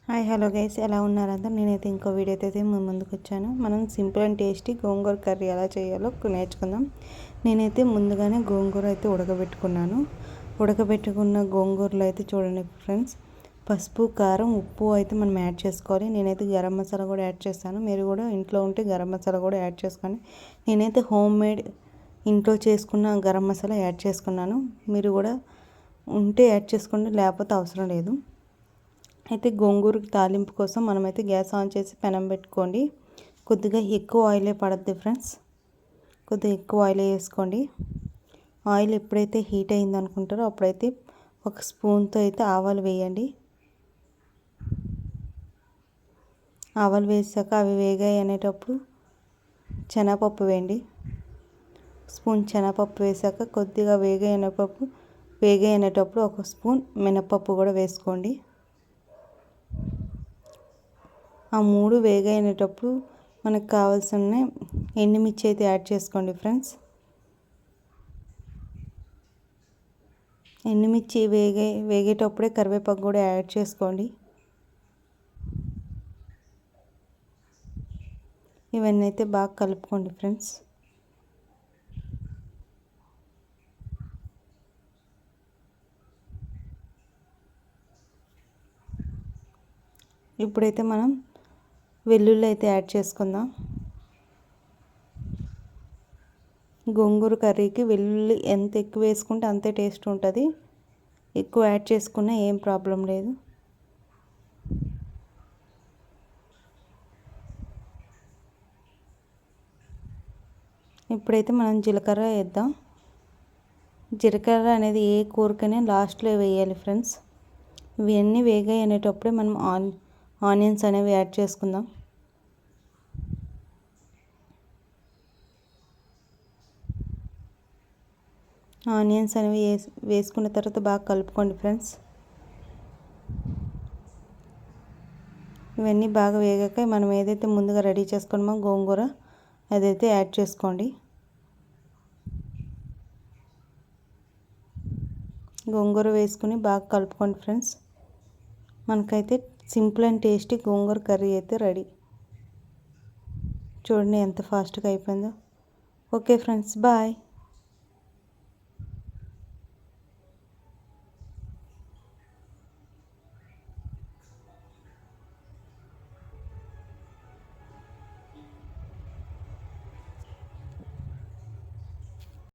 Hi hello guys, ఎలా ఉన్నారంతా? నేనైతే ఇంకో వీడియో అయితే ముందుకు వచ్చాను. మనం simple and tasty gongura curry ఎలా చేయాలో నేర్చుకుందాం. నేనైతే ముందుగానే గోంగూర అయితే ఉడకబెట్టుకున్నాను. ఉడకబెట్టుకున్న గోంగూరలో అయితే చూడండి ఫ్రెండ్స్, పసుపు, కారం, ఉప్పు అయితే మనం యాడ్ చేసుకోవాలి. నేనైతే గరం మసాలా కూడా యాడ్ చేస్తాను. మీరు కూడా ఇంట్లో ఉంటే గరం మసాలా కూడా యాడ్ చేసుకోండి. నేనైతే హోమ్ మేడ్ ఇంట్లో చేసుకున్న గరం మసాలా యాడ్ చేసుకున్నాను. మీరు కూడా ఉంటే యాడ్ చేసుకోండి, లేకపోతే అవసరం లేదు. అయితే గోంగూరకి తాలింపు కోసం మనమైతే గ్యాస్ ఆన్ చేసి పెనం పెట్టుకోండి. కొద్దిగా ఎక్కువ ఆయిలే పడుద్ది ఫ్రెండ్స్, కొద్దిగా ఎక్కువ ఆయిల్ వేసుకోండి. ఆయిల్ ఎప్పుడైతే హీట్ అయింది అనుకుంటారో అప్పుడైతే ఒక స్పూన్తో అయితే ఆవాలు వేయండి. ఆవాలు వేసాక అవి వేగాయి అనేటప్పుడు శనగపప్పు వేయండి. స్పూన్ శనగపప్పు వేసాక కొద్దిగా వేగాయి అనేటప్పుడు ఒక స్పూన్ మినపప్పు కూడా వేసుకోండి. ఆ మూడు వేగైనటప్పుడు మనకు కావాల్సిన ఎండుమిర్చి అయితే యాడ్ చేసుకోండి ఫ్రెండ్స్. ఎండుమిర్చి వేగేటప్పుడే కరివేపాకు కూడా యాడ్ చేసుకోండి. ఇవన్నీ అయితే బాగా కలుపుకోండి ఫ్రెండ్స్. ఇప్పుడైతే మనం వెల్లుల్లి అయితే యాడ్ చేసుకుందాం. గోంగూర కర్రీకి వెల్లుల్లి ఎంత ఎక్కువ వేసుకుంటే అంతే టేస్ట్ ఉంటుంది. ఎక్కువ యాడ్ చేసుకున్నా ఏం ప్రాబ్లం లేదు. ఇప్పుడైతే మనం జీలకర్ర వేద్దాం. జీలకర్ర అనేది ఏ కూరకైనా లాస్ట్లో వేయాలి ఫ్రెండ్స్. ఇవన్నీ వేగాయి అనేటప్పుడే మనం ఆనియన్స్ అనేవి యాడ్ చేసుకుందాం. ఆనియన్స్ అనేవి వేసుకున్న తర్వాత బాగా కలుపుకోండి ఫ్రెండ్స్. ఇవన్నీ బాగా వేగాక మనం ఏదైతే ముందుగా రెడీ చేసుకున్నామో గోంగూర అదైతే యాడ్ చేసుకోండి. గోంగూర వేసుకుని బాగా కలుపుకోండి ఫ్రెండ్స్. మనకైతే simple and tasty gongura curry అయితే రెడీ. చూడండి ఎంత ఫాస్ట్గా అయిపోయిందో. Okay friends, bye.